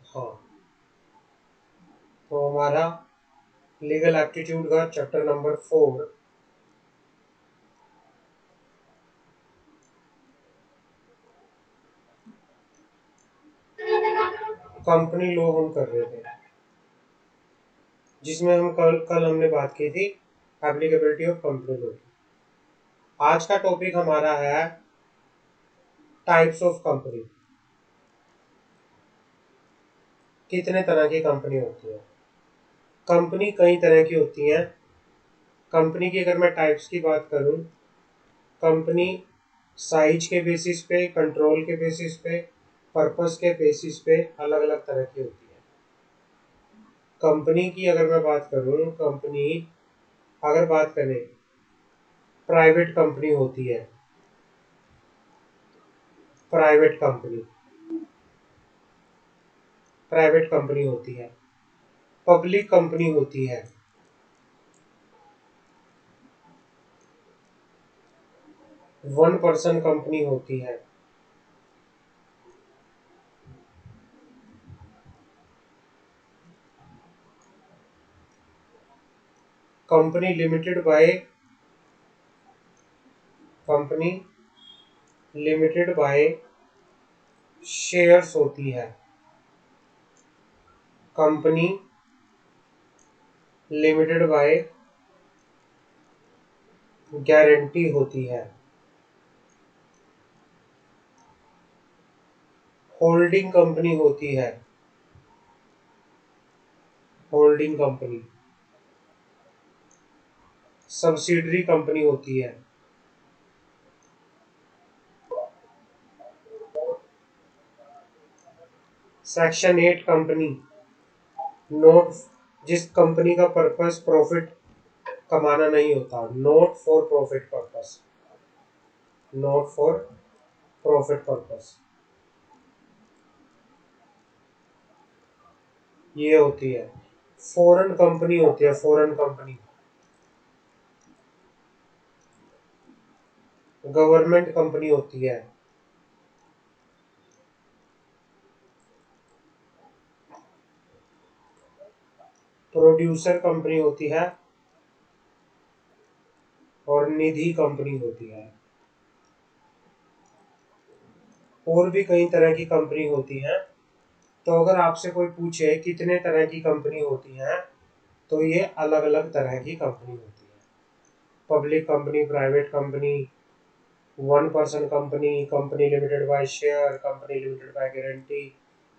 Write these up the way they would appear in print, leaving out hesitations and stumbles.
हाँ, तो हमारा लीगल एप्टीट्यूड का चैप्टर नंबर 4 कंपनी लॉ हम कर रहे थे, जिसमें हम कल हमने बात की थी एप्लीकेबिलिटी ऑफ कंपनी लॉ की। आज का टॉपिक हमारा है टाइप्स ऑफ कंपनी। कितने तरह की कंपनी होती है? कंपनी कई तरह की होती है। कंपनी की अगर मैं टाइप्स की बात करूं, कंपनी साइज के बेसिस पे, कंट्रोल के बेसिस पे, पर्पस के बेसिस पे अलग अलग तरह की होती है। कंपनी की अगर मैं बात करूं, कंपनी अगर बात करें, प्राइवेट कंपनी होती है, प्राइवेट कंपनी प्राइवेट कंपनी होती है, पब्लिक कंपनी होती है, वन पर्सन कंपनी होती है, company limited by company limited by shares होती है, कंपनी लिमिटेड बाय गारंटी होती है, होल्डिंग कंपनी होती है, होल्डिंग कंपनी, सब्सिडरी कंपनी होती है, सेक्शन 8 कंपनी, नोट, जिस कंपनी का पर्पस प्रॉफिट कमाना नहीं होता, not for profit purpose, not for profit purpose, ये होती है। फॉरेन कंपनी होती है, फॉरेन कंपनी, गवर्नमेंट कंपनी होती है, प्रोड्यूसर कंपनी होती है, और निधि कंपनी होती है। और भी कई तरह की कंपनी होती है। तो अगर आपसे कोई पूछे कितने तरह की कंपनी होती है, तो ये अलग अलग तरह की कंपनी होती है। Public company, private company, one person company, company limited by share, company limited by guarantee,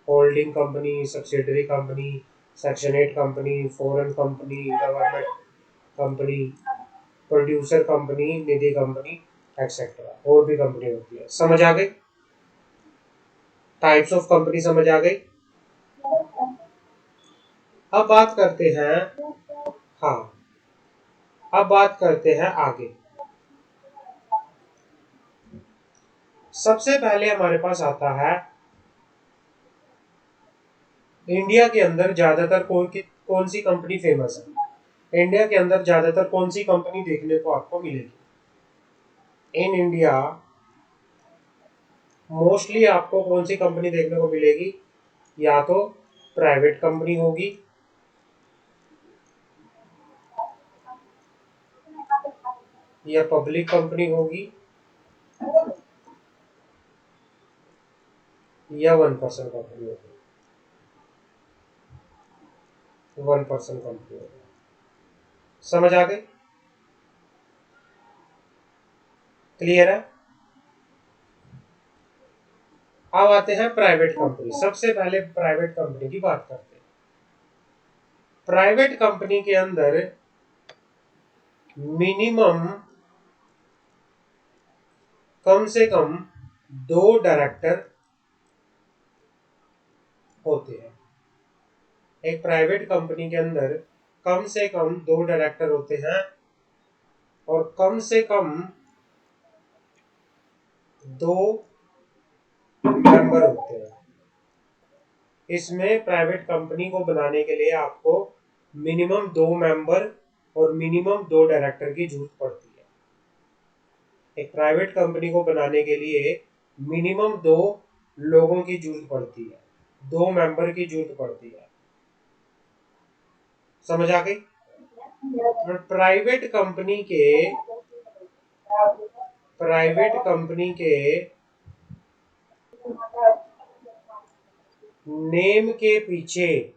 holding company, subsidiary company, section 8 company, foreign company, government company, producer company, Nidhi company, etcetera. और भी company होती है। समझ आ गई? Types of company समझ आ गई? अब बात करते हैं, हाँ, अब बात करते हैं आगे। सबसे पहले हमारे पास आता है इंडिया के अंदर ज्यादातर कौन सी कंपनी फेमस है। इंडिया के अंदर ज्यादातर कौन सी कंपनी देखने को आपको मिलेगी? इन इंडिया मोस्टली आपको कौन सी कंपनी देखने को मिलेगी? या तो प्राइवेट कंपनी होगी, या पब्लिक कंपनी होगी, या वन पर्सन कंपनी होगी। वन पर्सन कंपनी होगी। समझ आ गई? क्लियर है? अब आते हैं प्राइवेट कंपनी। सबसे पहले प्राइवेट कंपनी की बात करते हैं। प्राइवेट कंपनी के अंदर मिनिमम कम से कम 2 डायरेक्टर होते हैं। एक प्राइवेट कंपनी के अंदर कम से कम 2 डायरेक्टर होते हैं, और कम से कम 2 मेंबर होते हैं। इसमें प्राइवेट कंपनी को बनाने के लिए आपको मिनिमम 2 मेंबर और मिनिमम 2 डायरेक्टर की जरूरत पड़ती है। एक प्राइवेट कंपनी को बनाने के लिए मिनिमम 2 लोगों की जरूरत पड़ती है। 2 मेंबर की जरूरत पड़ती है। समझ आ गई? प्राइवेट कंपनी के नेम के पीछे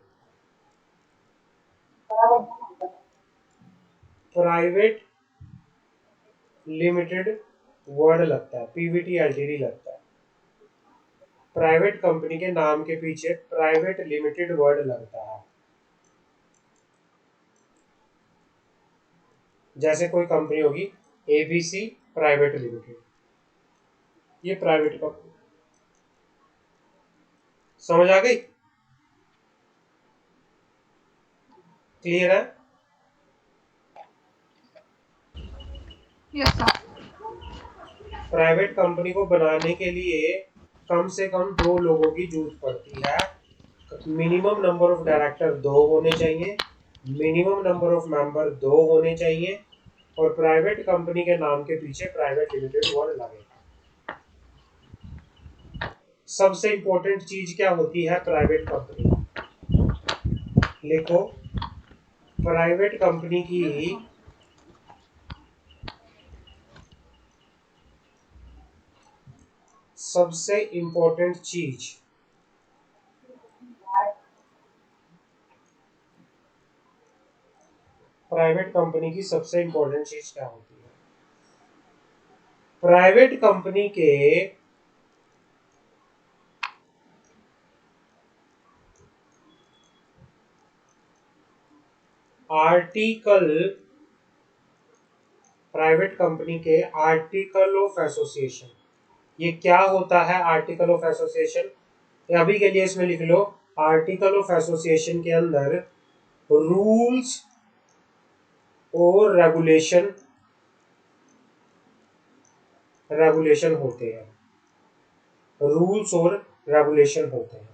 प्राइवेट लिमिटेड वर्ड लगता है, पीवीटी एलटीडी लगता है। प्राइवेट कंपनी के नाम के पीछे प्राइवेट लिमिटेड वर्ड लगता है। जैसे कोई कंपनी होगी एबीसी प्राइवेट लिमिटेड, ये प्राइवेट कंपनी। समझ आ गई? क्लियर है? Yes sir. प्राइवेट कंपनी को बनाने के लिए कम से कम 2 लोगों की जरूरत पड़ती है। मिनिमम नंबर ऑफ डायरेक्टर 2 होने चाहिए, मिनिमम नंबर ऑफ मेंबर 2 होने चाहिए, और प्राइवेट कंपनी के नाम के पीछे प्राइवेट लिमिटेड वर्ड लगेगा। सबसे इंपॉर्टेंट चीज क्या होती है प्राइवेट कंपनी? लिखो, प्राइवेट कंपनी की सबसे इंपॉर्टेंट चीज प्राइवेट कंपनी की सबसे इंपॉर्टेंट चीज क्या होती है? प्राइवेट कंपनी के आर्टिकल, प्राइवेट कंपनी के आर्टिकल ऑफ एसोसिएशन, ये क्या होता है आर्टिकल ऑफ एसोसिएशन? अभी के लिए इसमें लिख लो, आर्टिकल ऑफ एसोसिएशन के अंदर रूल्स और रेगुलेशन होते हैं। रूल्स और रेगुलेशन होते हैं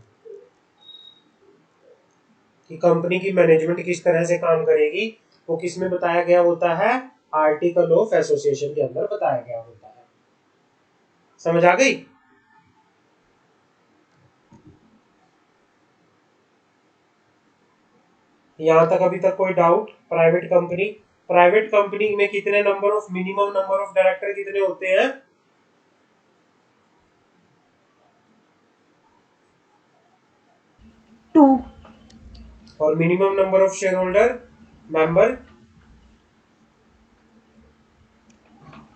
कि कंपनी की मैनेजमेंट किस तरह से काम करेगी, वो किस में बताया गया होता है? आर्टिकल ऑफ एसोसिएशन के अंदर बताया गया होता है। समझ आ गई? यहां तक अभी तक कोई डाउट? प्राइवेट कंपनी में कितने number of, minimum number of director कितने होते हैं? 2। और minimum number of share holder member?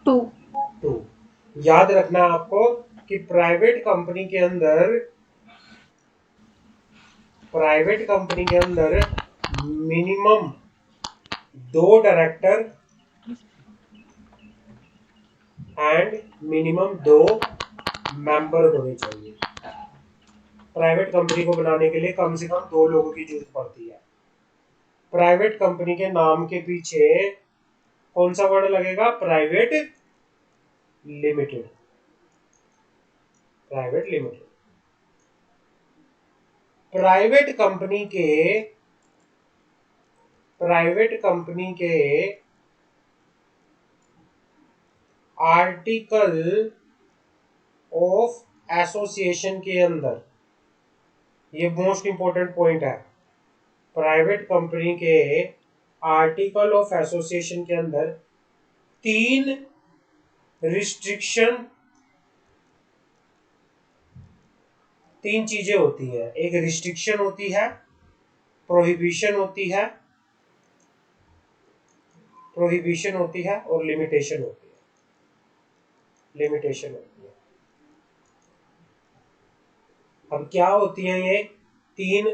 2। 2। याद रखना आपको कि प्राइवेट कंपनी के अंदर minimum 2 director and minimum 2 member होने चाहिए। प्राइवेट कंपनी को बनाने के लिए कम से कम 2 लोगों की जरूरत पड़ती है। प्राइवेट कंपनी के नाम के पीछे कौन सा वर्ड लगेगा? Private limited. Private limited. Private company के आर्टिकल ऑफ एसोसिएशन के अंदर, ये मोस्ट इंपॉर्टेंट पॉइंट है, प्राइवेट कंपनी के आर्टिकल ऑफ एसोसिएशन के अंदर 3 रिस्ट्रिक्शन, 3 चीजें होती हैं। एक रिस्ट्रिक्शन होती है, प्रोहिबिशन होती है और लिमिटेशन होती है। अब क्या होती है ये 3?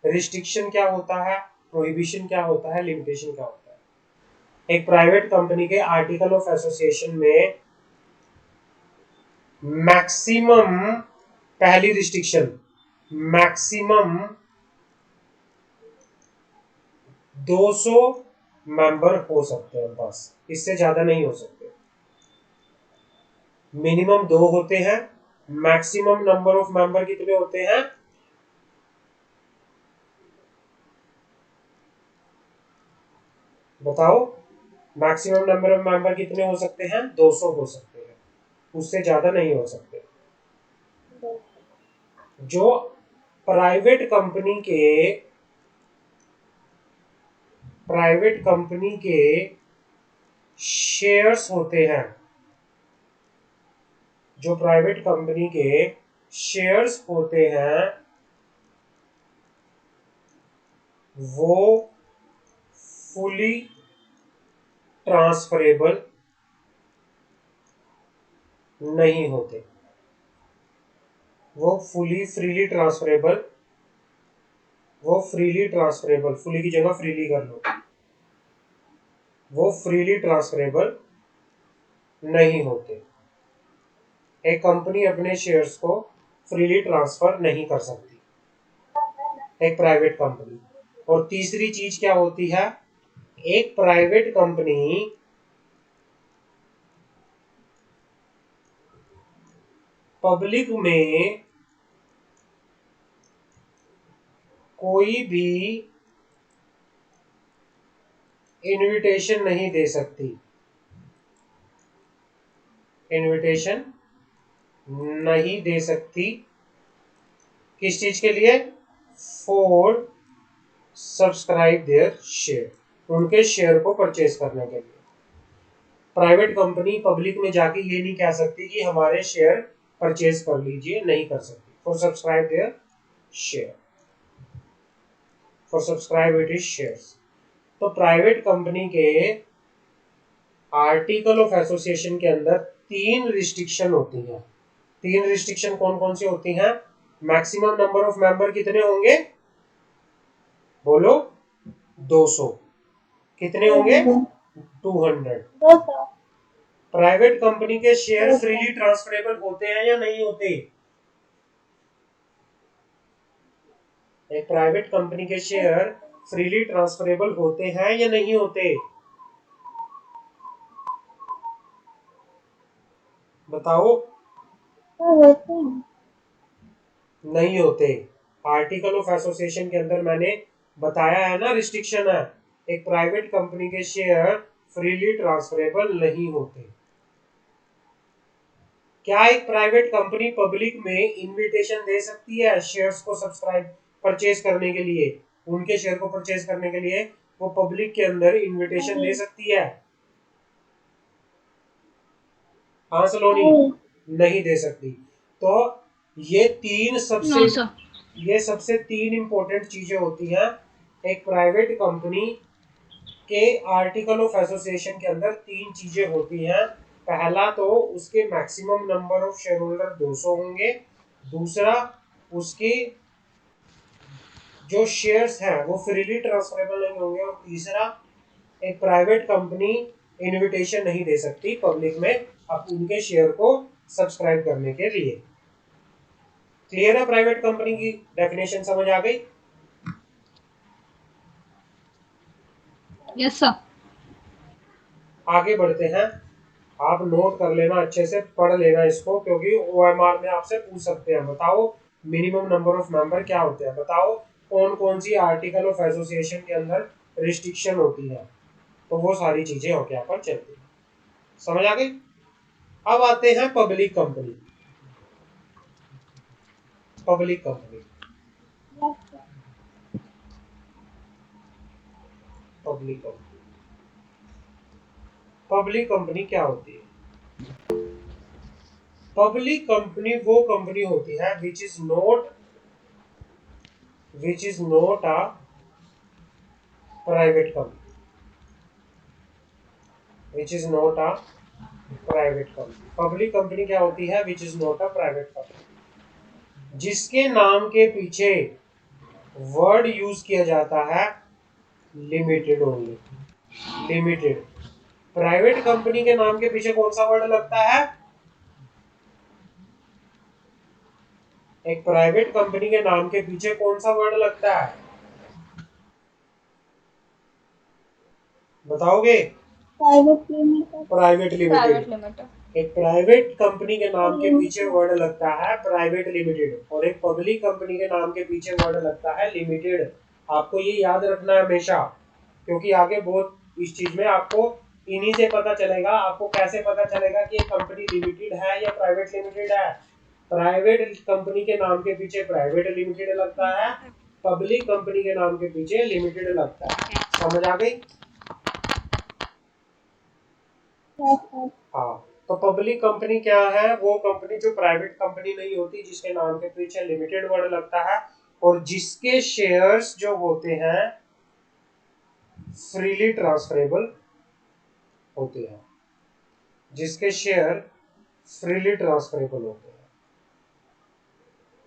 रिस्ट्रिक्शन क्या होता है, प्रोहिबिशन क्या होता है, लिमिटेशन क्या होता है? एक प्राइवेट कंपनी के आर्टिकल ऑफ एसोसिएशन में मैक्सिमम, पहली रिस्ट्रिक्शन, मैक्सिमम 200 मेंबर हो सकते हैं, बस इससे ज्यादा नहीं हो सकते। मिनिमम 2 होते हैं, मैक्सिमम नंबर ऑफ मेंबर कितने होते हैं? बताओ, मैक्सिमम नंबर ऑफ मेंबर कितने हो सकते हैं? 200 हो सकते हैं, उससे ज्यादा नहीं हो सकते। जो प्राइवेट कंपनी के शेयर्स होते हैं, जो प्राइवेट कंपनी के शेयर्स होते हैं वो फुली ट्रांसफरेबल नहीं होते। वो फ्रीली ट्रांसफरेबल, फुली की जगह फ्रीली कर लो, वो फ्रीली ट्रांसफरेबल नहीं होते। एक कंपनी अपने शेयर्स को फ्रीली ट्रांसफर नहीं कर सकती, एक प्राइवेट कंपनी। और तीसरी चीज क्या होती है, एक प्राइवेट कंपनी पब्लिक में कोई भी इनविटेशन नहीं दे सकती, किस चीज के लिए, फॉर सब्सक्राइब देयर शेयर, उनके शेयर को परचेज करने के लिए। प्राइवेट कंपनी पब्लिक में जाके ये नहीं कह सकती कि हमारे शेयर परचेज कर लीजिए, नहीं कर सकती। For subscribe their share, for subscribe it is shares. तो प्राइवेट कंपनी के आर्टिकल ऑफ एसोसिएशन के अंदर 3 रिस्ट्रिक्शन होती हैं। 3 रिस्ट्रिक्शन कौन कौन सी होती हैं? मैक्सिमम नंबर ऑफ मेंबर कितने होंगे, बोलो 200। कितने होंगे? 200। प्राइवेट कंपनी के शेयर फ्रीली ट्रांसफरेबल होते हैं या नहीं होते? एक प्राइवेट कंपनी के शेयर फ्रीली ट्रांसफरेबल होते हैं या नहीं होते? बताओ। नहीं होते। आर्टिकल ऑफ एसोसिएशन के अंदर मैंने बताया है ना, रिस्ट्रिक्शन है, एक प्राइवेट कंपनी के शेयर फ्रीली ट्रांसफरेबल नहीं होते। क्या एक प्राइवेट कंपनी पब्लिक में इनविटेशन दे सकती है शेयर्स को सब्सक्राइब परचेज करने के लिए? उनके शेयर को परचेज करने के लिए वो पब्लिक के अंदर इनविटेशन दे सकती है? हाँ सलोनी, नहीं दे सकती। तो ये सबसे 3 इंपॉर्टेंट चीजें होती हैं एक प्राइवेट कंपनी के आर्टिकल ऑफ एसोसिएशन के अंदर। 3 चीजें होती हैं। पहला तो उसके maximum number of share holder 200 होंगे। दूसरा, उसके जो शेयर्स हैं वो फ्रीली ट्रांसफरेबल नहीं होंगे। और तीसरा, एक प्राइवेट कंपनी इनविटेशन नहीं दे सकती पब्लिक में अब उनके शेयर को सब्सक्राइब करने के लिए। क्लियर है? प्राइवेट कंपनी की डेफिनेशन समझ आ गई? Yes sir. आगे बढ़ते हैं। आप नोट कर लेना, अच्छे से पढ़ लेना इसको, क्योंकि ओएमआर में आपसे पूछ सकते हैं। बताओ मिनिमम नंबर ऑफ मेंबर क्या होते हैं? बताओ कौन कौन सी आर्टिकल ऑफ एसोसिएशन के अंदर रिस्ट्रिक्शन होती है? तो वो सारी चीजें होके यहाँ पर चलती है। समझ आ गई? अब आते हैं public company. Public company public company क्या होती है? पब्लिक कंपनी वो कंपनी होती है which is not a private company, public company क्या होती है? Which is not a private company, जिसके नाम के पीछे वर्ड यूज किया जाता है limited only. Limited. Private company के नाम के पीछे कौन सा वर्ड लगता है? एक प्राइवेट कंपनी के नाम के पीछे कौन सा वर्ड लगता है? बताओगे? Private limited. एक प्राइवेट कंपनी के नाम के पीछे वर्ड लगता है प्राइवेट लिमिटेड, और एक पब्लिक कंपनी के नाम के पीछे वर्ड लगता है लिमिटेड। आपको ये याद रखना है हमेशा, क्योंकि आगे बहुत इस चीज में आपको इन्हीं से पता चलेगा। आपको कैसे पता चलेगा कि कंपनी लिमिटेड है या प्राइवेट लिमिटेड है? प्राइवेट कंपनी के नाम के पीछे प्राइवेट लिमिटेड लगता है, पब्लिक कंपनी के नाम के पीछे लिमिटेड लगता है। समझ आ गई? हाँ, तो पब्लिक कंपनी क्या है? वो कंपनी जो प्राइवेट कंपनी नहीं होती, जिसके नाम के पीछे लिमिटेड वर्ड लगता है और जिसके शेयर्स जो होते हैं फ्रीली ट्रांसफरेबल होते हैं, जिसके शेयर फ्रीली ट्रांसफरेबल होते हैं,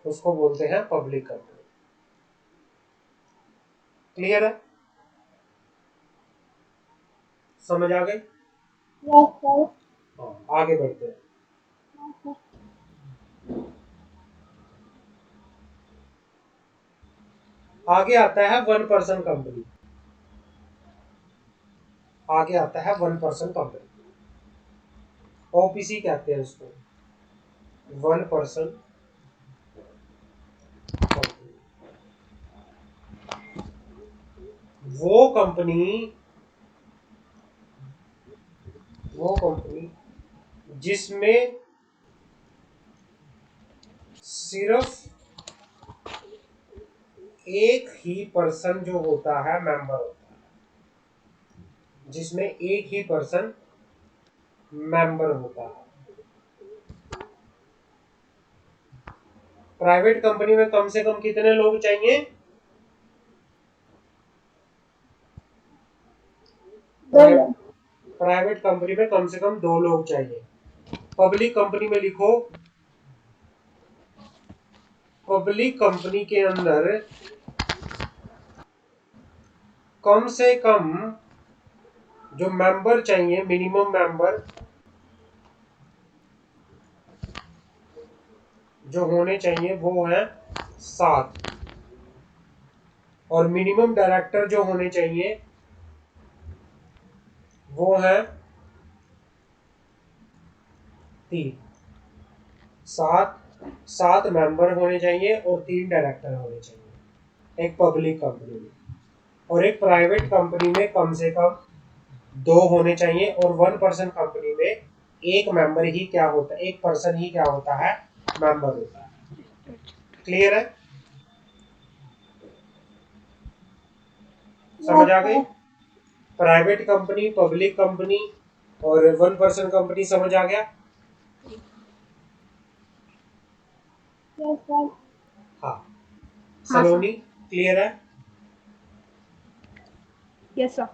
उसको बोलते हैं पब्लिक कंपनी। क्लियर है? समझ आ गई? हाँ, आगे बढ़ते हैं। आगे आता है वन पर्सन कंपनी। आगे आता है वन पर्सन कंपनी, ओपीसी कहते हैं उसको, वन पर्सन कंपनी। वो कंपनी जिसमें सिर्फ एक ही पर्सन जो होता है मेंबर होता है, जिसमें एक ही पर्सन मेंबर होता है। प्राइवेट कंपनी में कम से कम कितने लोग चाहिए? प्राइवेट कंपनी में कम से कम 2 लोग चाहिए। पब्लिक कंपनी में लिखो, पब्लिक कंपनी के अंदर कम से कम जो मेंबर चाहिए, मिनिमम मेंबर जो होने चाहिए वो है 7, और मिनिमम डायरेक्टर जो होने चाहिए वो है 3। 7 मेंबर होने चाहिए और 3 डायरेक्टर होने चाहिए एक पब्लिक कंपनी में। और एक प्राइवेट कंपनी में कम से कम 2 होने चाहिए, और वन पर्सन कंपनी में एक मेंबर ही क्या होता है, एक पर्सन ही क्या होता है, मेंबर होता है। क्लियर है? समझ आ गई? प्राइवेट कंपनी, पब्लिक कंपनी और वन पर्सन कंपनी समझ आ गया? हाँ, सलोनी क्लियर है? Yes sir.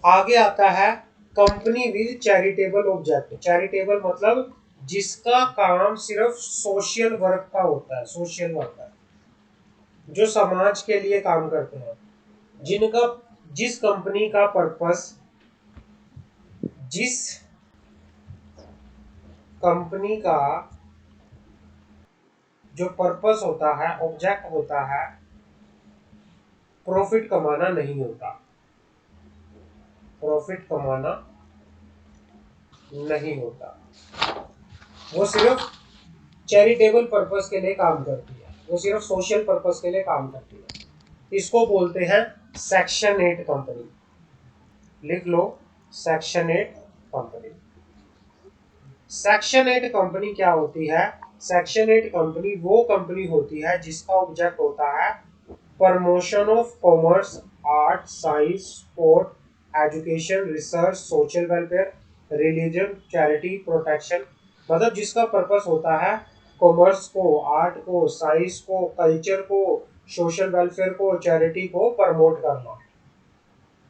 आगे आता है company with charitable object. Charitable मतलब जिसका काम सिर्फ सोशल वर्क का होता है, सोशल वर्कर जो समाज के लिए काम करते हैं, जिस कंपनी का पर्पस, जिस कंपनी का जो पर्पस होता है, ऑब्जेक्ट होता है, प्रॉफिट कमाना नहीं होता, प्रॉफिट कमाना नहीं होता, वो सिर्फ चैरिटेबल पर्पस के लिए काम करती है, वो सिर्फ सोशल पर्पस के लिए काम करती है। इसको बोलते हैं सेक्शन 8 कंपनी। लिख लो, सेक्शन 8 कंपनी। सेक्शन 8 कंपनी क्या होती है? सेक्शन 8 कंपनी वो कंपनी होती है जिसका ऑब्जेक्ट होता है promotion of commerce, art, science, sport, education, research, social welfare, religion, charity, protection. मतलब जिसका पर्पस होता है कॉमर्स को, आर्ट को, साइंस को, कल्चर को, सोशल वेलफेयर को, चैरिटी को प्रमोट करना,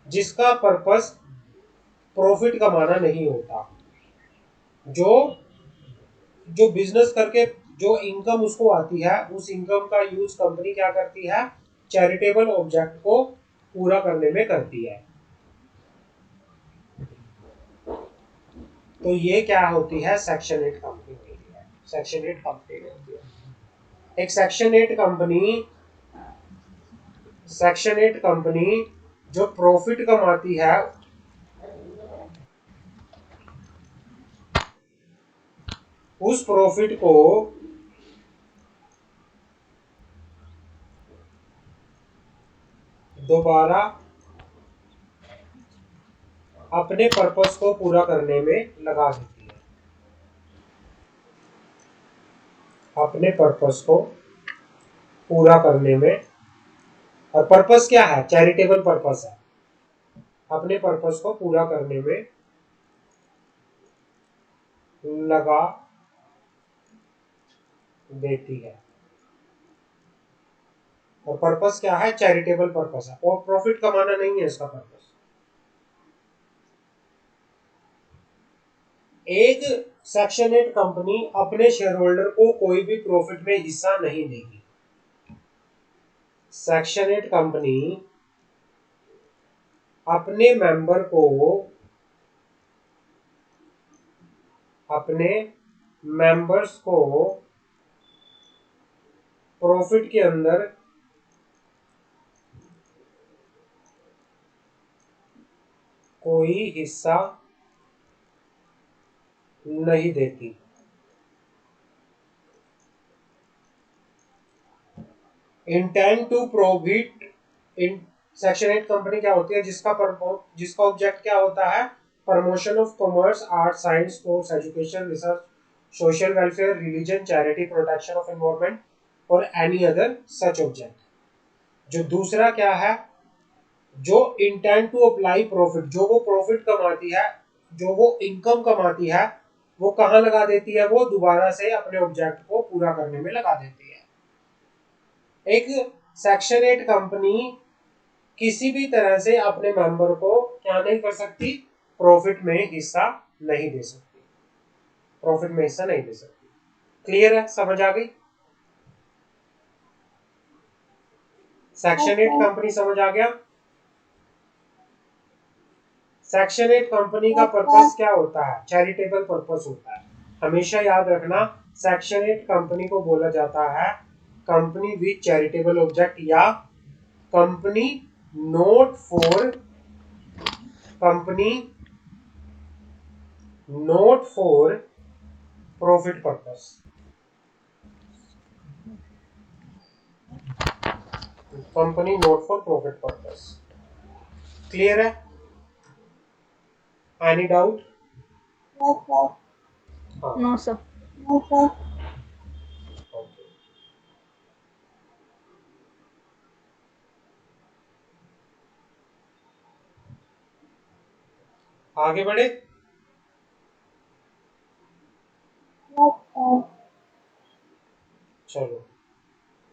जिसका पर्पस प्रॉफिट कमाना नहीं होता, जो जो बिजनेस करके जो इनकम उसको आती है, उस इनकम का यूज कंपनी क्या करती है, चैरिटेबल ऑब्जेक्ट को पूरा करने में करती है। तो ये क्या होती है, सेक्शन 8 कंपनी होती है। सेक्शन 8 कंपनी होती है। एक सेक्शन 8 कंपनी जो प्रॉफिट कमाती है, उस प्रॉफिट को दोबारा अपने पर्पस को पूरा करने में लगा देती है। अपने पर्पस को पूरा करने में, और पर्पस क्या है? चैरिटेबल पर्पस है, अपने पर्पस को पूरा करने में लगा देती है। और पर्पस क्या है? चैरिटेबल पर्पस है, और प्रॉफिट कमाना नहीं है इसका पर्पस। एक सेक्शन 8 कंपनी अपने शेयर होल्डर को कोई भी प्रॉफिट में हिस्सा नहीं देगी। सेक्शन 8 कंपनी अपने मेंबर को, अपने मेंबर्स को प्रॉफिट के अंदर कोई हिस्सा नहीं देती। Intend to prohibit in section 8 company क्या होती है? जिसका ऑब्जेक्ट क्या होता है? Promotion of commerce, art, science, sports, education, research, social welfare, religion, charity, protection of environment और एनी अदर सच ऑब्जेक्ट। जो दूसरा क्या है? जो इंटेंड टू अप्लाई प्रॉफिट, जो वो प्रॉफिट कमाती है, जो वो इनकम कमाती है, वो कहाँ लगा देती है? वो दोबारा से अपने ऑब्जेक्ट को पूरा करने में लगा देती है। एक सेक्शन 8 कंपनी किसी भी तरह से अपने मेंबर को क्या नहीं कर सकती? प्रॉफिट में हिस्सा नहीं दे सकती, प्रॉफिट में हिस्सा नहीं दे सकती। क्लियर है? समझ आ गई? सेक्शन 8 कंपनी समझ आ गया? सेक्शन 8 कंपनी का पर्पस क्या होता है? चैरिटेबल पर्पस होता है। हमेशा याद रखना, सेक्शन 8 कंपनी को बोला जाता है कंपनी विद चैरिटेबल ऑब्जेक्ट, या company not for, company not for profit purpose, company not for profit purpose. Clear है? Any doubt? No, sir. आगे बढ़े? चलो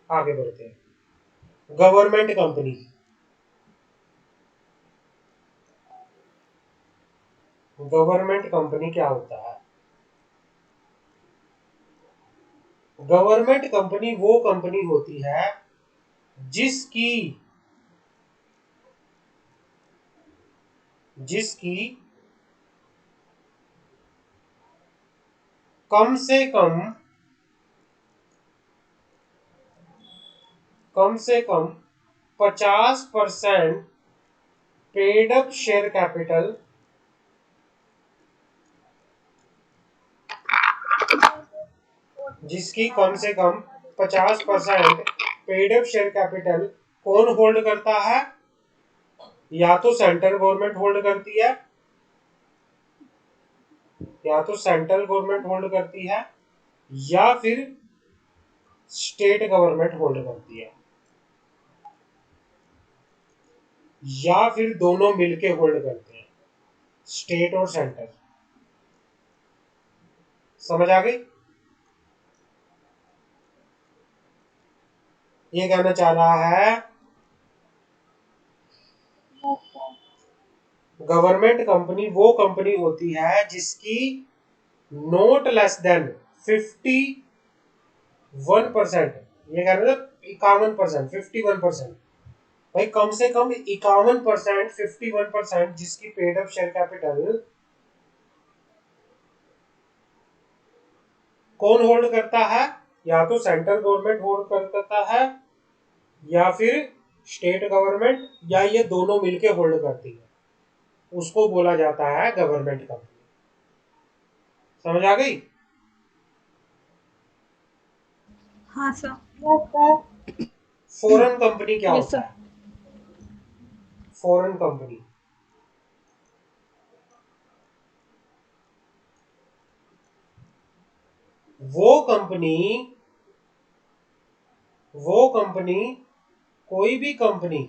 आगे बढ़ते हैं। गवर्नमेंट कंपनी, गवर्नमेंट कंपनी क्या होता है? गवर्नमेंट कंपनी वो कंपनी होती है जिसकी जिसकी कम से कम 50% पेड अप शेयर कैपिटल, जिसकी कम से कम 50% पेड अप शेयर कैपिटल कौन होल्ड करता है? या तो सेंट्रल गवर्नमेंट होल्ड करती है, या तो सेंट्रल गवर्नमेंट होल्ड करती है, या फिर स्टेट गवर्नमेंट होल्ड करती है, या फिर दोनों मिलके होल्ड करते हैं, स्टेट और सेंटर। समझ आ गई? ये कहना चाह रहा है गवर्नमेंट कंपनी वो कंपनी होती है जिसकी नोट लेस देन 51%, ये कह रहे थे 51%, 51%, भाई कम से कम 51%, 51% जिसकी पेड अप शेयर कैपिटल कौन होल्ड करता है? या तो सेंट्रल गवर्नमेंट होल्ड करता है, या फिर स्टेट गवर्नमेंट, या ये दोनों मिलके होल्ड करती है, उसको बोला जाता है गवर्नमेंट कंपनी। समझ आ गई? हाँ सर। फॉरेन कंपनी क्या यस होता सर। है? फॉरेन कंपनी वो कंपनी वो कंपनी, कोई भी कंपनी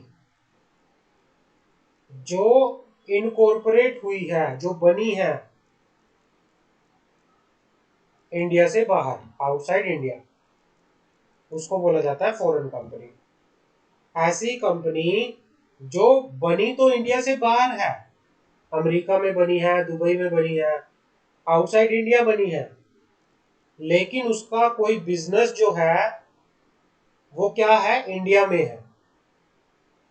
जो इनकॉर्पोरेट हुई है, जो बनी है इंडिया से बाहर, आउटसाइड इंडिया, उसको बोला जाता है फॉरेन कंपनी। ऐसी कंपनी जो बनी तो इंडिया से बाहर है, अमेरिका में बनी है, दुबई में बनी है, आउटसाइड इंडिया बनी है, लेकिन उसका कोई बिजनेस जो है वो क्या है, इंडिया में है।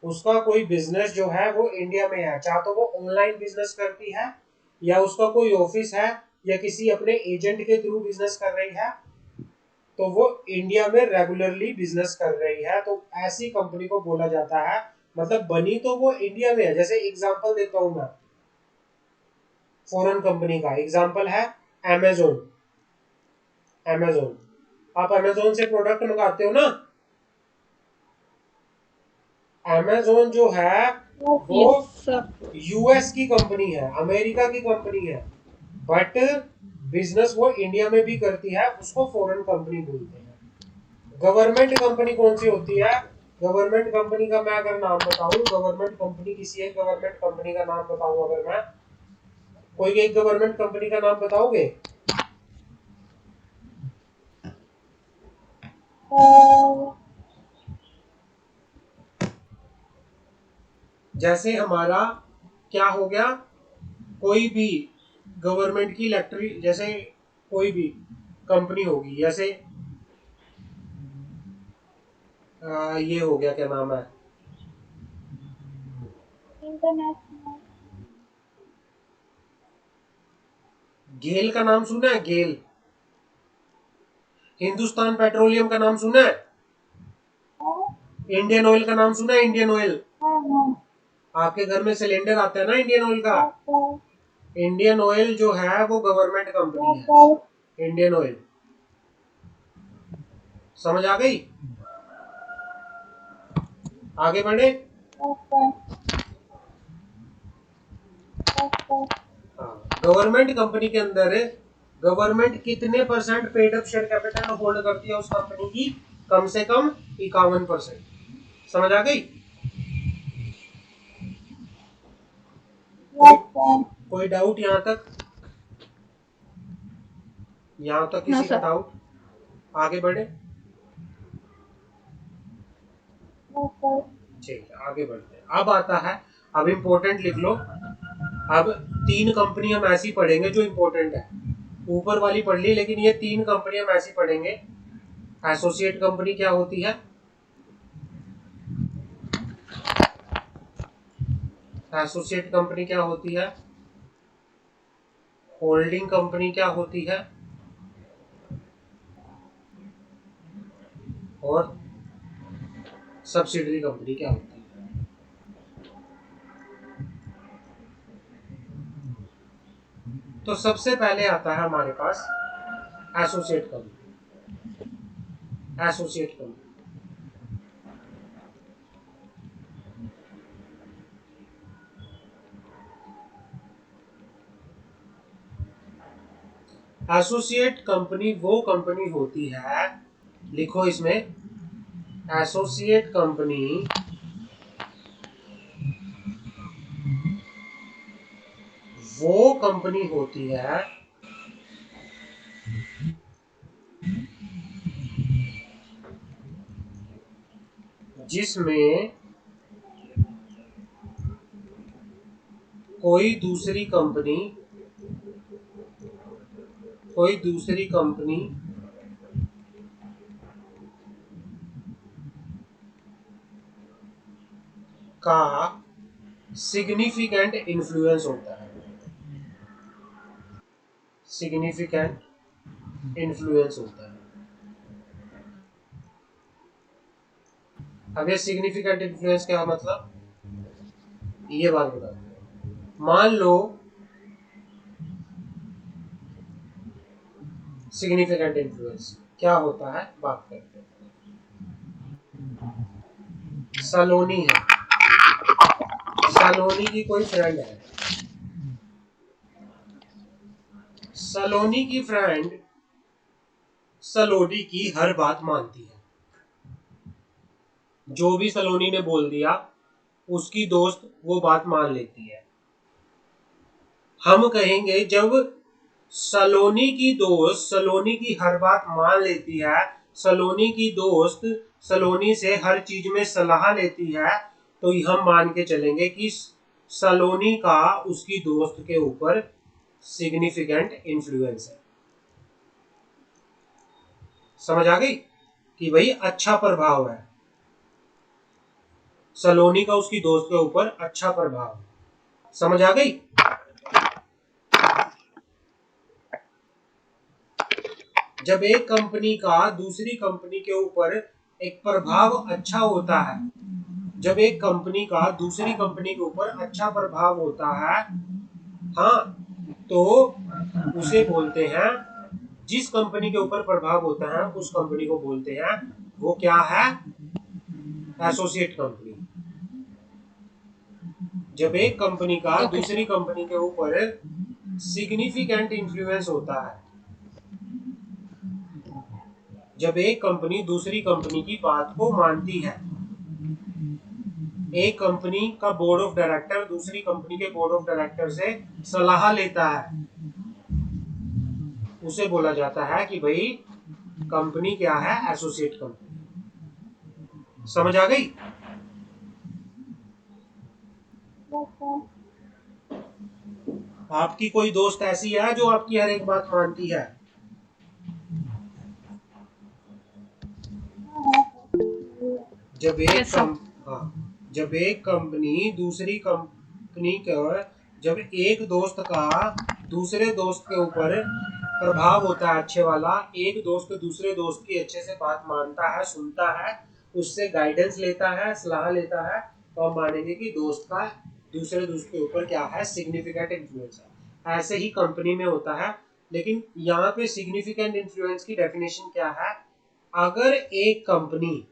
उसका कोई बिजनेस जो है वो इंडिया में है, चाहे तो वो ऑनलाइन बिजनेस करती है, या उसका कोई ऑफिस है, या किसी अपने एजेंट के थ्रू बिजनेस कर रही है, तो वो इंडिया में रेगुलरली बिजनेस कर रही है, तो ऐसी कंपनी को बोला जाता है, मतलब बनी तो वो इंडिया में है। जैसे एग्जांपल देता हूं मैं, फॉरेन कंपनी का एग्जांपल है अमेजोन। अमेजोन, आप अमेजोन से प्रोडक्ट मंगाते हो ना, अमेजोन जो है वो Yes, sir. यूएस की कंपनी है, अमेरिका की कंपनी है, बट बिजनेस वो इंडिया में भी करती है, उसको फॉरेन कंपनी बोलते हैं। गवर्नमेंट कंपनी कौन सी होती है? गवर्नमेंट कंपनी का मैं अगर नाम बताऊं, गवर्नमेंट कंपनी किसी एक गवर्नमेंट कंपनी का नाम बताऊं अगर मैं, कोई एक गवर्नमेंट कंपनी का नाम बताओगे? जैसे हमारा क्या हो गया, कोई भी गवर्नमेंट की इलेक्ट्रिक, जैसे कोई भी कंपनी होगी, जैसे ये हो गया, क्या नाम है, International. गेल का नाम सुना है? गेल, हिंदुस्तान पेट्रोलियम का नाम सुना है? इंडियन ऑयल का नाम सुना है? इंडियन ऑयल, आपके घर में सिलेंडर आता है ना इंडियन ऑयल का। इंडियन ऑयल जो है वो गवर्नमेंट कंपनी है, इंडियन ऑयल। समझ आ गई? आगे बढ़े। गवर्नमेंट कंपनी के अंदर गवर्नमेंट कितने percent paid up share capital hold करती है उस कंपनी की? कम से कम 51%। समझ आ गई? कोई डाउट यहाँ तक? यहाँ तक No, किसी का sir. डाउट? आगे बढ़े। ठीक है, आगे बढ़ते हैं। अब आता है, अब इंपॉर्टेंट लिख लो। अब 3 कंपनी हम ऐसी पढ़ेंगे जो इंपॉर्टेंट है, ऊपर वाली पढ़ ली, लेकिन ये 3 कंपनी हम ऐसी पढ़ेंगे। एसोसिएट कंपनी क्या होती है? एसोसिएट कंपनी क्या होती है? होल्डिंग कंपनी क्या होती है? और सब्सिडरी कंपनी क्या होती है? तो सबसे पहले आता है हमारे पास associate company. Associate company, associate company वो कंपनी होती है, लिखो इसमें, एसोसिएट कंपनी वो कंपनी होती है जिसमें कोई दूसरी कंपनी, कोई दूसरी कंपनी का सिग्निफिकेंट इन्फ्लुएंस होता है। सिग्निफिकेंट इन्फ्लुएंस होता है। अब ये सिग्निफिकेंट इन्फ्लुएंस क्या मतलब, ये बात बताते हैं। मान लो सिग्निफिकेंट इन्फ्लुएंस क्या होता है, बात करते हैं। सलोनी है, सलोनी की कोई फ्रेंड है, सलोनी की फ्रेंड सलोनी की हर बात मानती है। जो भी सलोनी ने बोल दिया उसकी दोस्त वो बात मान लेती है। हम कहेंगे जब सलोनी की दोस्त सलोनी की हर बात मान लेती है, सलोनी की दोस्त सलोनी से हर चीज में सलाह लेती है, तो हम मान के चलेंगे कि सलोनी का उसकी दोस्त के ऊपर सिग्निफिकेंट इन्फ्लुएंस है। समझ आ गई कि भाई अच्छा प्रभाव है, सलोनी का उसकी दोस्त के ऊपर अच्छा प्रभाव है। समझ आ गई। जब एक कंपनी का दूसरी कंपनी के ऊपर एक प्रभाव अच्छा होता है, जब एक कंपनी का दूसरी कंपनी के ऊपर अच्छा प्रभाव होता है, हाँ, तो उसे बोलते हैं, जिस कंपनी के ऊपर प्रभाव होता है उस कंपनी को बोलते हैं, वो क्या है, एसोसिएट कंपनी। जब एक कंपनी का दूसरी कंपनी के ऊपर सिग्निफिकेंट इन्फ्लुएंस होता है, जब एक कंपनी दूसरी कंपनी की बात को मानती है, एक कंपनी का बोर्ड ऑफ डायरेक्टर दूसरी कंपनी के बोर्ड ऑफ डायरेक्टर से सलाह लेता है, उसे बोला जाता है कि भाई कंपनी क्या है, एसोसिएट कंपनी। समझ आ गई। आपकी कोई दोस्त ऐसी है जो आपकी हर एक बात मानती है? जब एक कंपनी दूसरी कंपनी का, जब एक दोस्त का दूसरे दोस्त के ऊपर प्रभाव होता है अच्छे वाला, एक दोस्त दूसरे दोस्त की अच्छे से बात मानता है, सुनता है, उससे गाइडेंस लेता है, सलाह लेता है, तो हम मानेंगे कि दोस्त का दूसरे दोस्त के ऊपर क्या है, सिग्निफिकेंट इन्फ्लुएंस है। ऐसे ही कंपनी में होता है। लेकिन यहाँ पे सिग्निफिकेंट इन्फ्लुएंस की डेफिनेशन क्या है, अगर एक कंपनी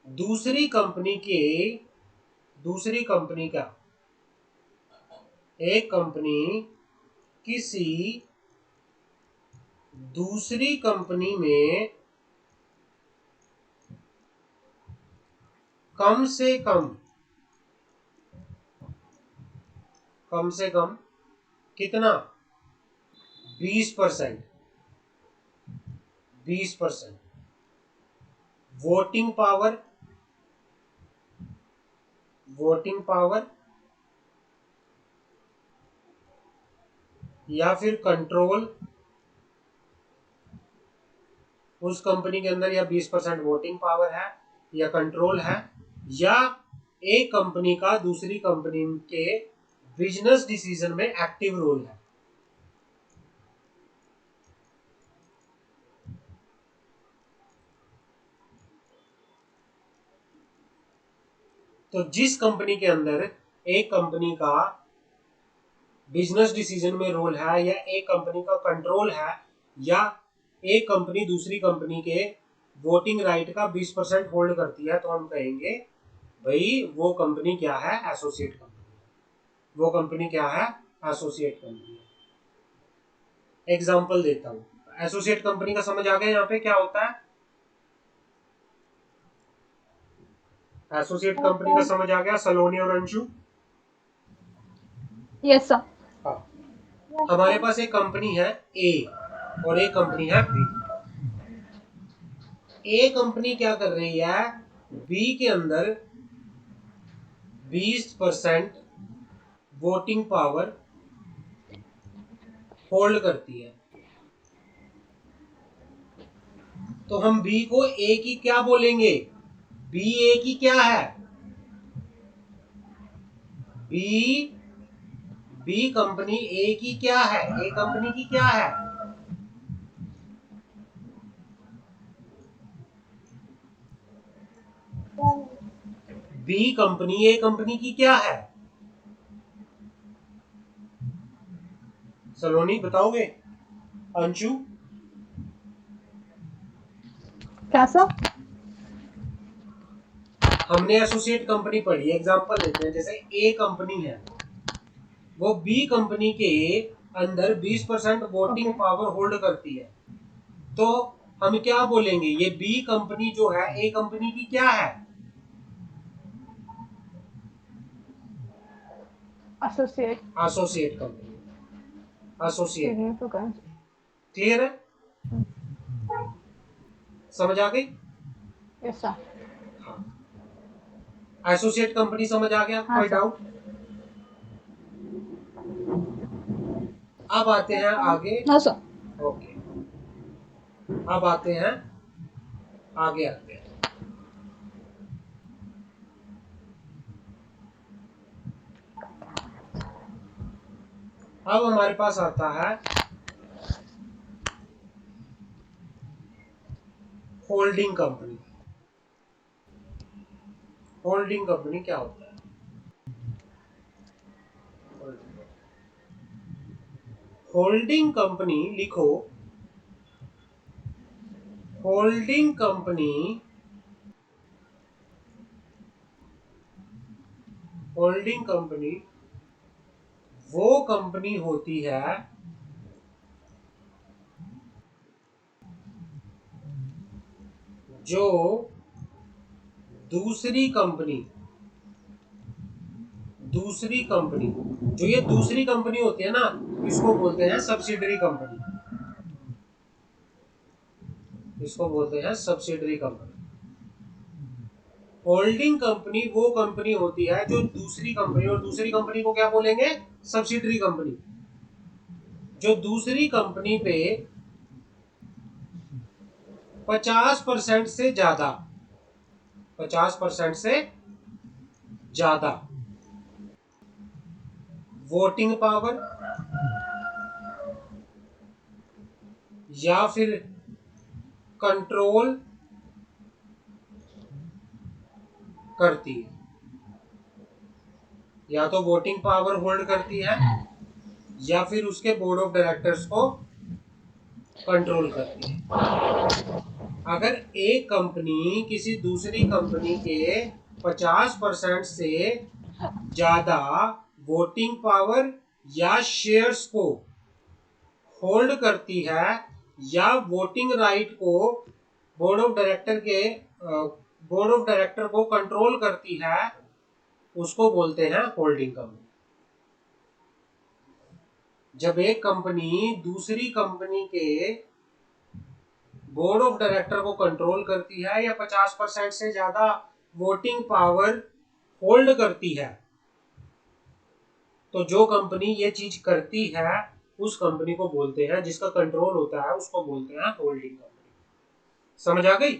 दूसरी कंपनी किसी दूसरी कंपनी में कम से कम कितना, 20% वोटिंग पावर या फिर कंट्रोल, उस कंपनी के अंदर या 20% वोटिंग पावर है या कंट्रोल है, या एक कंपनी का दूसरी कंपनी के बिजनेस डिसीजन में एक्टिव रोल है। तो जिस कंपनी के अंदर एक कंपनी का बिजनेस डिसीजन में रोल है, या एक कंपनी का कंट्रोल है, या एक कंपनी दूसरी कंपनी के वोटिंग राइट का 20% होल्ड करती है, तो हम कहेंगे भाई वो कंपनी क्या है, एसोसिएट कंपनी। वो कंपनी क्या है, एसोसिएट कंपनी। एग्जांपल देता हूं, एसोसिएट कंपनी का समझ आ गया यहाँ पे क्या होता है। एसोसिएट कंपनी का समझ आ गया, सलोनी और अंशु? Yes sir. हाँ, हमारे पास एक कंपनी है ए और एक कंपनी है बी। ए कंपनी क्या कर रही है, बी के अंदर 20% वोटिंग पावर होल्ड करती है, तो हम बी को ए की क्या बोलेंगे, बी ए की क्या है, बी कंपनी ए की क्या है, ए कंपनी की क्या है, बी कंपनी ए कंपनी की क्या है। सलोनी बताओगे? अंशु? क्या सर? हमने एसोसिएट कंपनी पढ़ी, एग्जांपल लेते हैं, जैसे ए कंपनी है, वो बी कंपनी के अंदर 20% वोटिंग Okay. पावर होल्ड करती है, तो हम क्या बोलेंगे, ये बी कंपनी जो है ए कंपनी की क्या है? Associate. Associate company, associate. Significance. Clear है? समझ आ गई? Yes, sir. हाँ, एसोसिएट कंपनी समझ आ गया? हाँ कोई सर। डाउट? अब आते हैं आगे। हाँ सर। ओके, अब आते हैं आगे, आते हैं अब हमारे पास आता है होल्डिंग कंपनी। होल्डिंग कंपनी क्या होता है? होल्डिंग कंपनी लिखो, होल्डिंग कंपनी, होल्डिंग कंपनी वो कंपनी होती है जो दूसरी कंपनी, जो ये दूसरी कंपनी होती है ना, इसको बोलते हैं सब्सिडरी कंपनी, इसको बोलते हैं सब्सिडरी कंपनी। होल्डिंग कंपनी वो कंपनी होती है जो दूसरी कंपनी, और दूसरी कंपनी को क्या बोलेंगे? Subsidiary company. जो दूसरी कंपनी पे 50% से ज्यादा, 50% से ज्यादा वोटिंग पावर या फिर कंट्रोल करती है, या तो वोटिंग पावर होल्ड करती है या फिर उसके बोर्ड ऑफ डायरेक्टर्स को कंट्रोल करती है। अगर एक कंपनी किसी दूसरी कंपनी के 50% से ज्यादा वोटिंग पावर या शेयर्स को होल्ड करती है या वोटिंग राइट को बोर्ड ऑफ डायरेक्टर को कंट्रोल करती है, उसको बोलते हैं होल्डिंग कंपनी। जब एक कंपनी दूसरी कंपनी के बोर्ड ऑफ डायरेक्टर को कंट्रोल करती है या 50% से ज्यादा वोटिंग पावर होल्ड करती है, तो जो कंपनी ये चीज करती है उस कंपनी को बोलते हैं, जिसका कंट्रोल होता है उसको बोलते हैं होल्डिंग कंपनी। समझ आ गई?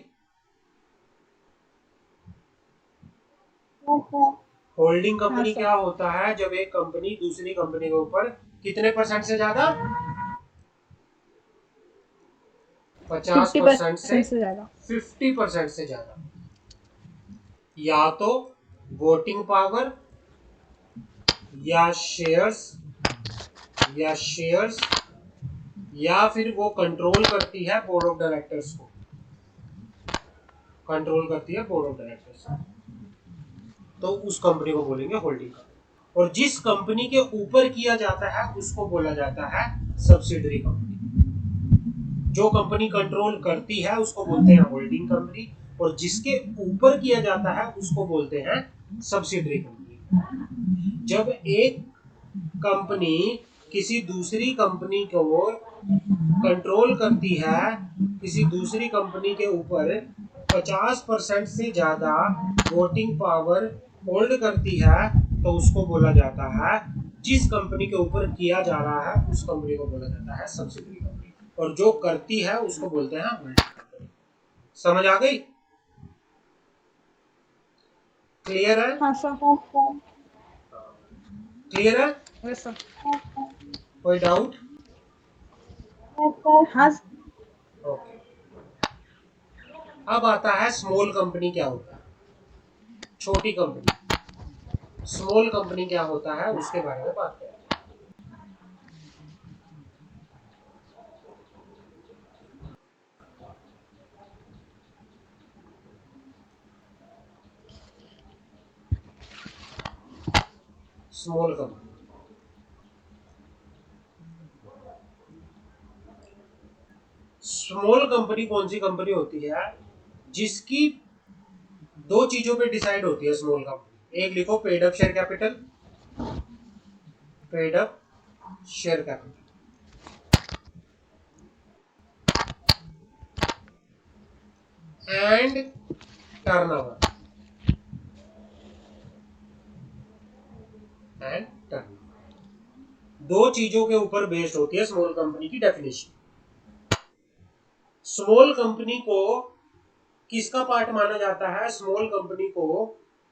होल्डिंग हाँ कंपनी सर। क्या होता है? जब एक कंपनी दूसरी कंपनी के ऊपर कितने परसेंट से ज्यादा? 50% से 50% से ज्यादा। 50% से ज्यादा, या तो वोटिंग पावर या शेयर्स, या फिर वो कंट्रोल करती है बोर्ड ऑफ डायरेक्टर्स को, कंट्रोल करती है बोर्ड ऑफ डायरेक्टर्स, तो उस कंपनी को बोलेंगे होल्डिंग कंपनी। और जिस कंपनी के ऊपर किया जाता है उसको बोला जाता है सब्सिडरी कंपनी। जो कंपनी कंट्रोल करती है उसको बोलते हैं होल्डिंग कंपनी, और जिसके ऊपर किया जाता है उसको बोलते हैं सब्सिडरी कंपनी। जब एक कंपनी किसी दूसरी कंपनी को कंट्रोल करती है, किसी दूसरी कंपनी के ऊपर 50% से ज्यादा वोटिंग पावर होल्ड करती है, तो उसको बोला जाता है, जिस कंपनी के ऊपर किया जा रहा है उस कंपनी को बोला जाता है सब्सिडरी कंपनी, और जो करती है उसको बोलते हैं होल्डिंग कंपनी। समझ आ गई? क्लियर है? हाँ सर। क्लियर है? Yes sir. कोई डाउट? हाँ ओके, अब आता है स्मॉल कंपनी क्या होता है, छोटी कंपनी। स्मॉल कंपनी क्या होता है उसके बारे में बात करें। स्मॉल कंपनी, स्मॉल कंपनी कौन सी कंपनी होती है जिसकी दो चीजों पे डिसाइड होती है स्मॉल कंपनी। एक लिखो paid up share capital, paid up share capital, and turnover, and turnover. दो चीजों के ऊपर बेस्ड होती है स्मॉल कंपनी की डेफिनेशन। स्मॉल कंपनी को किसका पार्ट माना जाता है? स्मॉल कंपनी को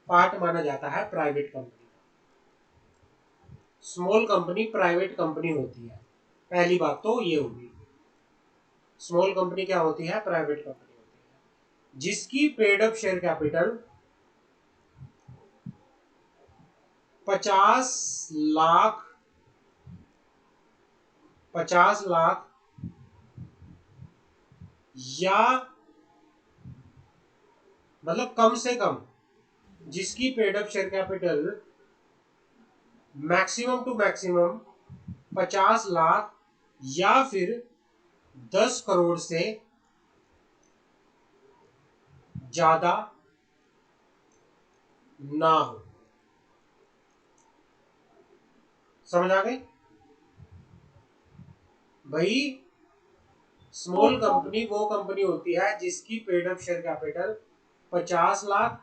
पार्ट माना जाता है private company. Small company private company होती है। पहली बात तो ये होगी, स्मॉल कंपनी क्या होती है? प्राइवेट कंपनी होती है जिसकी paid up share capital 50 lakh या मतलब कम से कम, जिसकी paid up share capital maximum to maximum 50 lakh या फिर 10 करोड़ से ज्यादा ना हो। समझ आ गई भाई? स्मॉल कंपनी वो कंपनी होती है जिसकी paid up share capital 50 lakh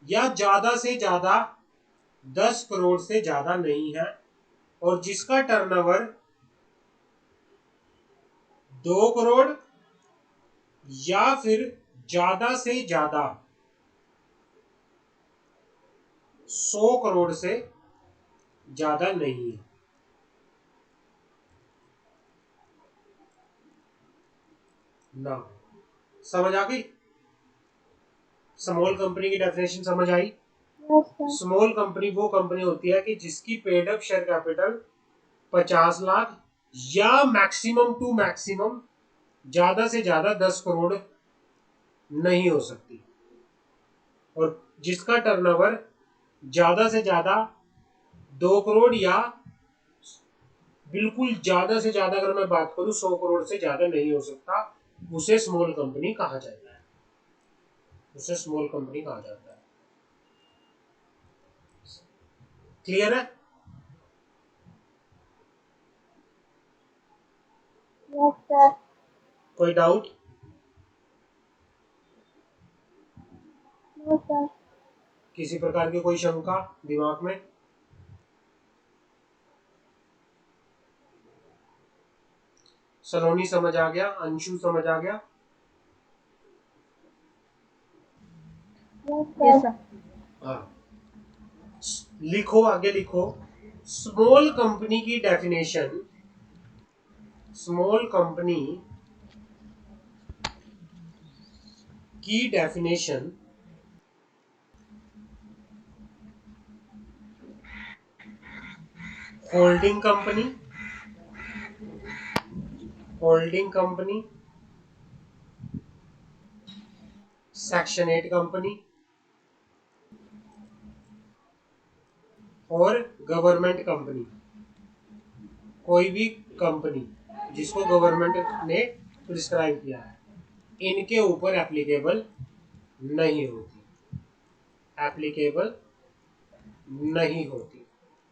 या ज्यादा से ज्यादा 10 करोड़ से ज्यादा नहीं है, और जिसका टर्नओवर 2 करोड़ या फिर ज्यादा से ज्यादा 100 करोड़ से ज्यादा नहीं है। ना, समझ आ गई? स्मॉल कंपनी की डेफिनेशन समझ आई? स्मॉल कंपनी वो कंपनी होती है कि जिसकी paid up share capital 50 lakh या मैक्सिमम टू मैक्सिमम ज्यादा से ज्यादा 10 करोड़ नहीं हो सकती, और जिसका टर्नओवर ज्यादा से ज्यादा 2 करोड़ या बिल्कुल ज्यादा से ज्यादा अगर मैं बात करूं 100 करोड़ से ज्यादा नहीं हो सकता, उसे स्मॉल कंपनी कहा जाता है। उसे स्मॉल कंपनी कहा जाता है। क्लियर है? कोई डाउट? किसी प्रकार की कोई शंका दिमाग में? सलोनी समझ आ गया? अंशु समझ आ गया? Yes, sir. हाँ, लिखो, आगे लिखो। स्मॉल कंपनी की डेफिनेशन, स्मॉल कंपनी की definition holding company, holding company, section 8 company और गवर्नमेंट कंपनी। कोई भी कंपनी जिसको गवर्नमेंट ने प्रिस्क्राइब किया है, इनके ऊपर एप्लीकेबल नहीं होती, एप्लीकेबल नहीं होती।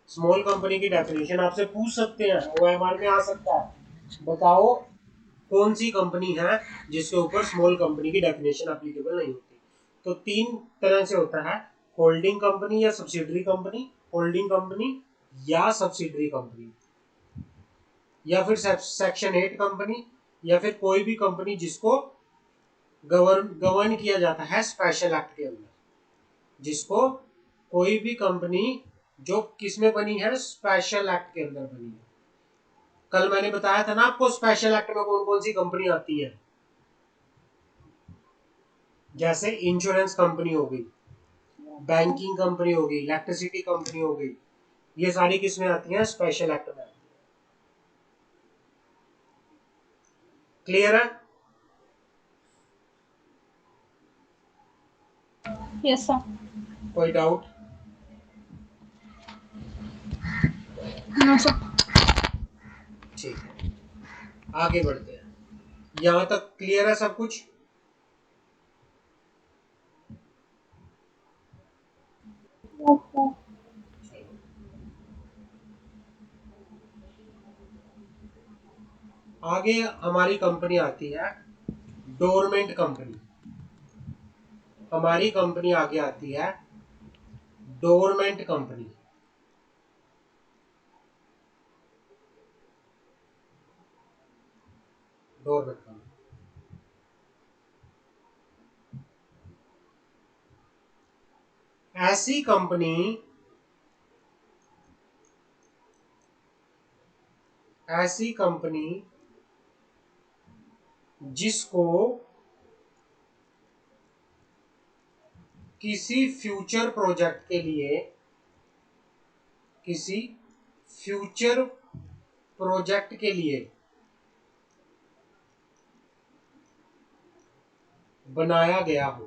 स्मॉल कंपनी की डेफिनेशन आपसे पूछ सकते हैं, ओएमआर में आ सकता है, बताओ कौन सी कंपनी है जिसके ऊपर स्मॉल कंपनी की डेफिनेशन एप्लीकेबल नहीं होती। तो 3 तरह से होता है, होल्डिंग कंपनी या सब्सिडरी कंपनी, होल्डिंग कंपनी या सब्सिडरी कंपनी, या फिर सेक्शन 8 कंपनी, या फिर कोई भी कंपनी जिसको गवर्न किया जाता है स्पेशल एक्ट के अंदर, जिसको कोई भी कंपनी जो किसमें बनी है? स्पेशल एक्ट के अंदर बनी है। कल मैंने बताया था ना आपको स्पेशल एक्ट में कौन कौन सी कंपनी आती है। जैसे इंश्योरेंस कंपनी हो गई, बैंकिंग कंपनी हो गई, इलेक्ट्रिसिटी कंपनी हो गई, ये सारी किसमें आती हैं? स्पेशल एक्ट में। क्लियर है? Yes, sir. कोई डाउट? No, sir. ठीक है, आगे बढ़ते हैं। यहां तक क्लियर है सब कुछ? Yes, sir. आगे हमारी कंपनी आती है डोरमेंट कंपनी। हमारी कंपनी आगे आती है डोरमेंट कंपनी। डोरमेंट कंपनी ऐसी कंपनी जिसको किसी फ्यूचर प्रोजेक्ट के लिए बनाया गया हो।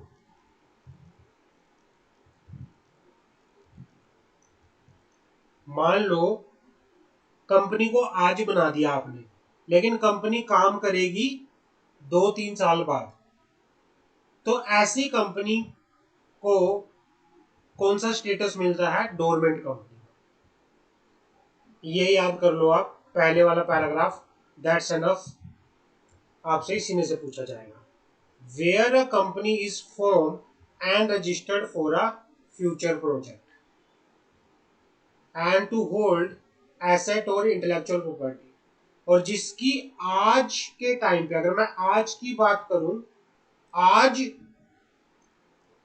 मान लो कंपनी को आज बना दिया आपने, लेकिन कंपनी काम करेगी 2-3 साल बाद, तो ऐसी कंपनी को कौन सा स्टेटस मिलता है? Dormant company. ये याद कर लो आप, पहले वाला पैराग्राफ, दैट्स एनफ। आपसे इसी में से पूछा जाएगा। Where a company is form and registered for a future project and to hold asset और इंटेलेक्चुअल प्रॉपर्टी, और जिसकी आज के टाइम पे, अगर मैं आज की बात करूं, आज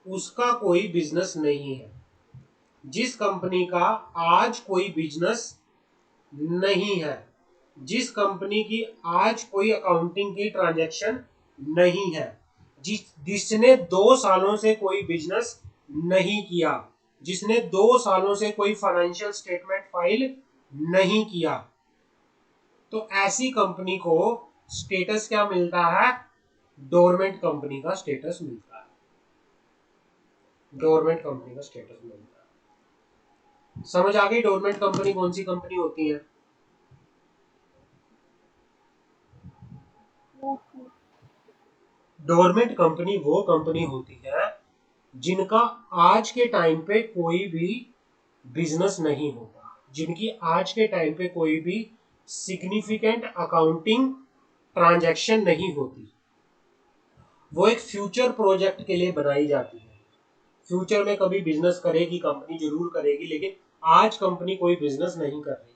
उसका कोई बिजनेस नहीं है। जिस कंपनी का आज कोई बिजनेस नहीं है, जिस कंपनी की आज कोई अकाउंटिंग की ट्रांजैक्शन नहीं है, जिसने 2 सालों से कोई बिजनेस नहीं किया, जिसने 2 सालों से कोई फाइनेंशियल स्टेटमेंट फाइल नहीं किया, तो ऐसी कंपनी को स्टेटस क्या मिलता है? डोरमेंट कंपनी का स्टेटस मिलता है। डोरमेंट कंपनी का स्टेटस मिलता है। समझ आ गई डोरमेंट कंपनी कौन सी कंपनी होती है? Yes, sir. डोरमेंट कंपनी वो कंपनी होती है जिनका आज के टाइम पे कोई भी बिजनेस नहीं होता, जिनकी आज के टाइम पे कोई भी सिग्निफिकेंट अकाउंटिंग ट्रांजैक्शन नहीं होती। वो एक फ्यूचर प्रोजेक्ट के लिए बनाई जाती है। फ्यूचर में कभी बिजनेस करेगी कंपनी, जरूर करेगी, लेकिन आज कंपनी कोई बिजनेस नहीं कर रही।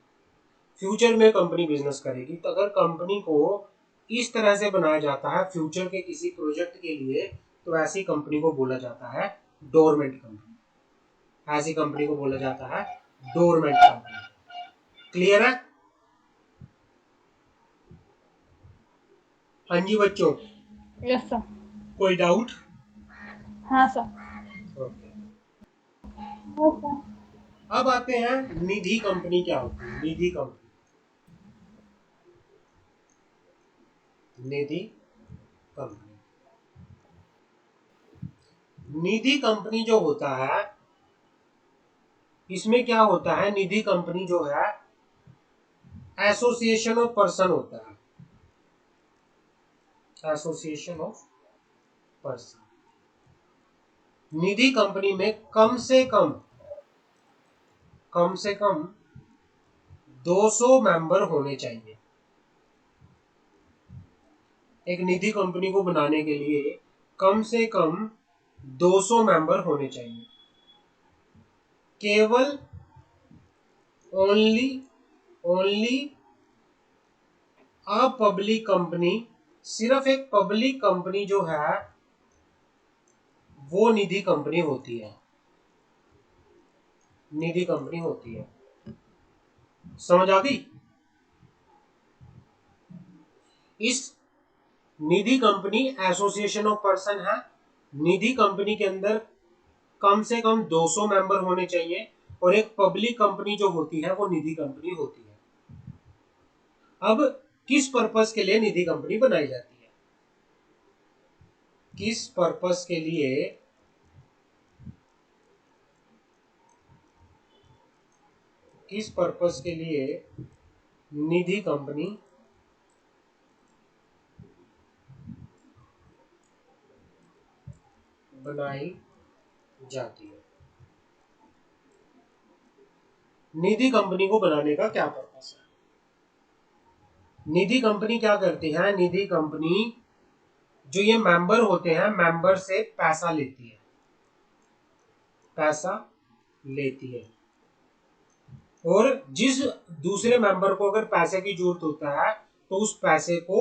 फ्यूचर में कंपनी बिजनेस करेगी, तो अगर कंपनी को इस तरह से बनाया जाता है फ्यूचर के किसी प्रोजेक्ट के लिए, तो ऐसी कंपनी को बोला जाता है डोरमेंट कंपनी। ऐसी कंपनी को बोला जाता है डोरमेंट कंपनी। क्लियर है? हाँ जी बच्चों, Yes, sir. कोई डाउट? हाँ सर। ओके। Yes, sir. अब आते हैं निधि कंपनी क्या होती है। निधि कंपनी, निधि कंपनी, निधि कंपनी जो होता है, इसमें क्या होता है? निधि कंपनी जो है एसोसिएशन ऑफ पर्सन होता है। Association of person. Nidhi company में कम से कम 200 मेंबर होने चाहिए। एक निधि कंपनी को बनाने के लिए कम से कम 200 मेंबर होने चाहिए। केवल ओनली अ पब्लिक कंपनी, सिर्फ एक पब्लिक कंपनी जो है वो निधि कंपनी होती है। निधि कंपनी होती है। समझ आ गई? इस निधि कंपनी एसोसिएशन ऑफ पर्सन है। निधि कंपनी के अंदर कम से कम 200 मेंबर होने चाहिए, और एक पब्लिक कंपनी जो होती है वो निधि कंपनी होती है। अब किस पर्पस के लिए निधि कंपनी बनाई जाती है? किस पर्पस के लिए निधि कंपनी बनाई जाती है। निधि कंपनी को बनाने का क्या पर्पस है? निधि कंपनी क्या करती है? निधि कंपनी जो ये मेंबर होते हैं, मेंबर से पैसा लेती है, पैसा लेती है। और जिस दूसरे मेंबर को अगर पैसे की जरूरत होता है तो उस पैसे को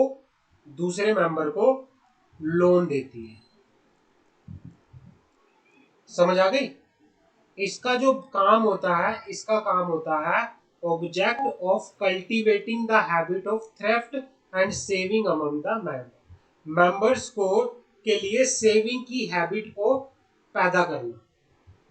दूसरे मेंबर को लोन देती है। समझ आ गई? इसका जो काम होता है, इसका काम होता है object of cultivating the habit of theft and saving among the members को के लिए सेविंग की हैबिट को पैदा करना।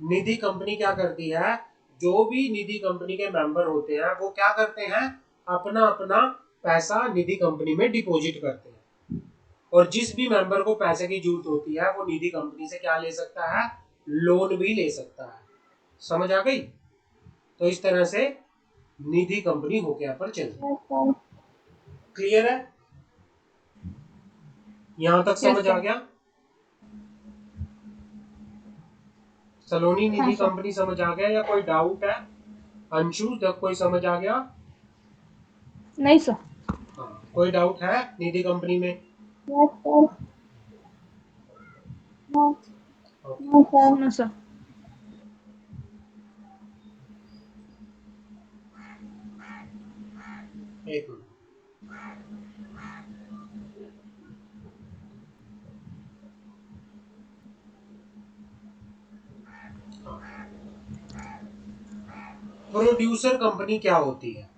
निधि कंपनी क्या करती है? जो भी निधि कंपनी के मेंबर होते हैं वो क्या करते हैं? अपना अपना पैसा निधि कंपनी में डिपॉजिट करते हैं, और जिस भी मेंबर को पैसे की जरूरत होती है वो निधि कंपनी से क्या ले सकता है? लोन भी ले सकता है। समझ आ गई? तो इस तरह से निधि कंपनी होके यहाँ पर चलती है। क्लियर है? यहां तक समझ आ गया? सलोनी निधि कंपनी समझ आ गया या कोई डाउट है? अंशु तक कोई समझ आ गया? नहीं सर। हाँ, कोई डाउट है निधि कंपनी में? No sir. एक मिनट। प्रोड्यूसर कंपनी क्या होती है?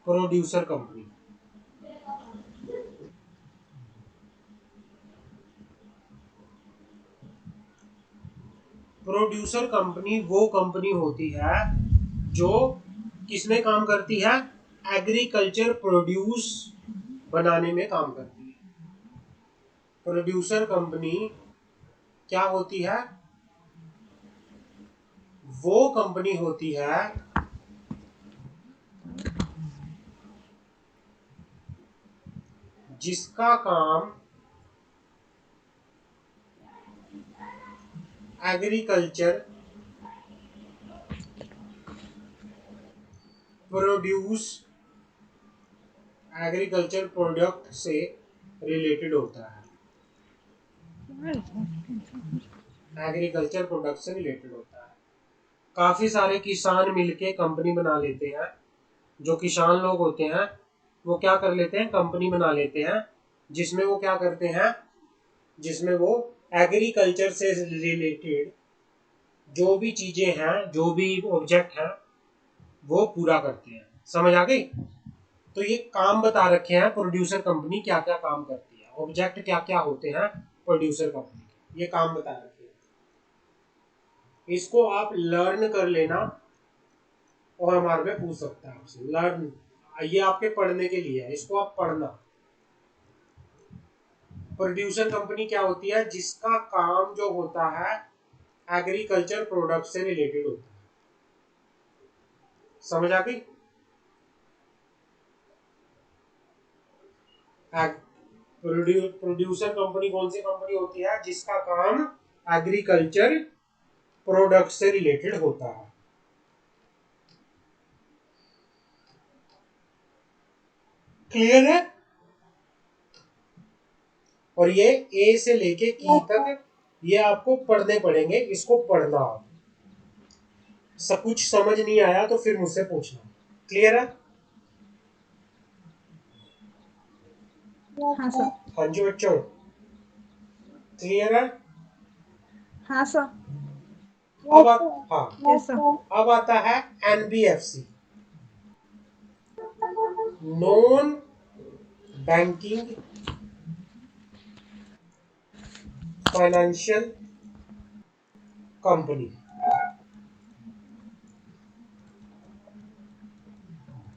प्रोड्यूसर कंपनी प्रोड्यूसर कंपनी वो कंपनी होती है जो किसमें काम करती है? एग्रीकल्चर प्रोड्यूस बनाने में काम करती है। प्रोड्यूसर कंपनी क्या होती है? वो कंपनी होती है जिसका काम एग्रीकल्चर प्रोड्यूस एग्रीकल्चर प्रोडक्ट से रिलेटेड होता है। एग्रीकल्चर प्रोडक्ट से रिलेटेड होता है। काफी सारे किसान मिलके कंपनी बना लेते हैं। जो किसान लोग होते हैं वो क्या कर लेते हैं? कंपनी बना लेते हैं, जिसमें वो क्या करते हैं? जिसमें वो एग्रीकल्चर से रिलेटेड जो भी चीजें हैं, जो भी ऑब्जेक्ट हैं, वो पूरा करते हैं। समझ आ गई? तो ये काम बता रखे हैं प्रोड्यूसर कंपनी क्या क्या काम करती है, ऑब्जेक्ट क्या क्या होते हैं प्रोड्यूसर कंपनी के, ये काम बता रखे हैं। इसको आप लर्न कर लेना और हमारे में पूछ सकता है आपसे। लर्न, ये आपके पढ़ने के लिए है, इसको आप पढ़ना। प्रोड्यूसर कंपनी क्या होती है? जिसका काम जो होता है एग्रीकल्चर प्रोडक्ट से रिलेटेड होता है। समझ आ गई? प्रोड्यूसर कंपनी कौन सी कंपनी होती है? जिसका काम एग्रीकल्चर प्रोडक्ट से रिलेटेड होता है। क्लियर है? और ये ए से लेके ई तक ये आपको पढ़ने पड़ेंगे, इसको पढ़ना। सब कुछ समझ नहीं आया तो फिर मुझसे पूछना। क्लियर है? हाँ सर। हाँ जी बच्चों, क्लियर है? हाँ सर। हाँ, यस सर। अब आता है NBFC, non banking financial company.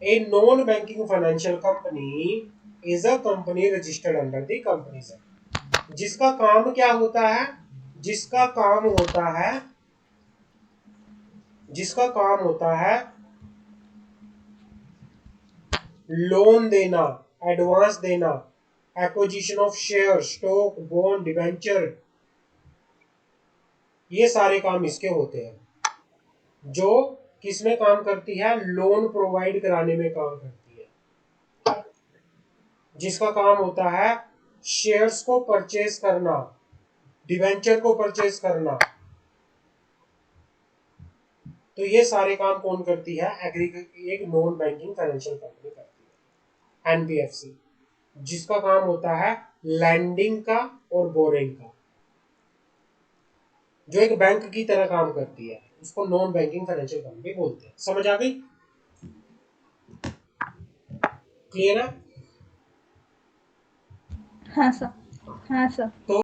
A non-banking financial company is a company registered under the Companies Act। जिसका काम क्या होता है? जिसका काम होता है, जिसका काम होता है लोन देना, एडवांस देना, acquisition of share, stock, bond, debenture, ये सारे काम इसके होते हैं। जो किसमें काम करती है? लोन प्रोवाइड कराने में काम करती है, जिसका काम होता है शेयर्स को परचेज करना, डिवेंचर को परचेज करना। तो ये सारे काम कौन करती है? एक नॉन बैंकिंग फाइनेंशियल कंपनी करती है, एनबीएफसी, जिसका काम होता है लैंडिंग का और बोरिंग का। जो एक बैंक की तरह काम करती है उसको नॉन बैंकिंग फाइनेंशियल कंपनी बोलते हैं। समझ आ गई? क्लियर है? हाँ सर। हाँ सर। तो